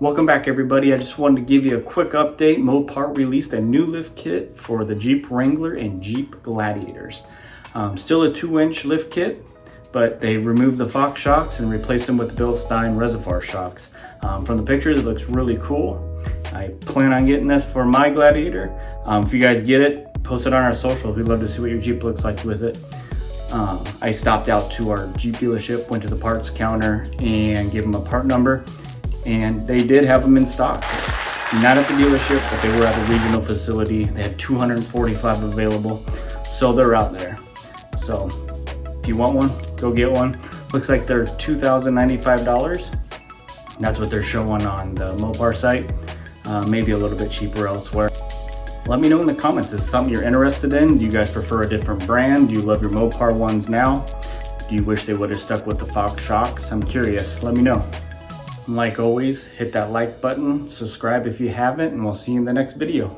Welcome back everybody. I just wanted to give you a quick update. Mopar released a new lift kit for the Jeep Wrangler and Jeep Gladiators. Still a 2-inch lift kit, but they removed the Fox shocks and replaced them with the Bilstein Reservoir shocks. From the pictures, it looks really cool. I plan on getting this for my Gladiator. If you guys get it, post it on our socials. We'd love to see what your Jeep looks like with it. I stopped out to our Jeep dealership, went to the parts counter and gave them a part number, and they did have them in stock. Not at the dealership, but they were at a regional facility. They had 245 available, so they're out there. So if you want one, go get one. Looks like they're $2,095. That's what they're showing on the Mopar site. Maybe a little bit cheaper elsewhere. Let me know in the comments, is this something you're interested in? Do you guys prefer a different brand? Do you love your Mopar ones now? Do you wish they would have stuck with the Fox shocks? I'm curious, let me know. Like always, hit that like button, subscribe if you haven't, and we'll see you in the next video.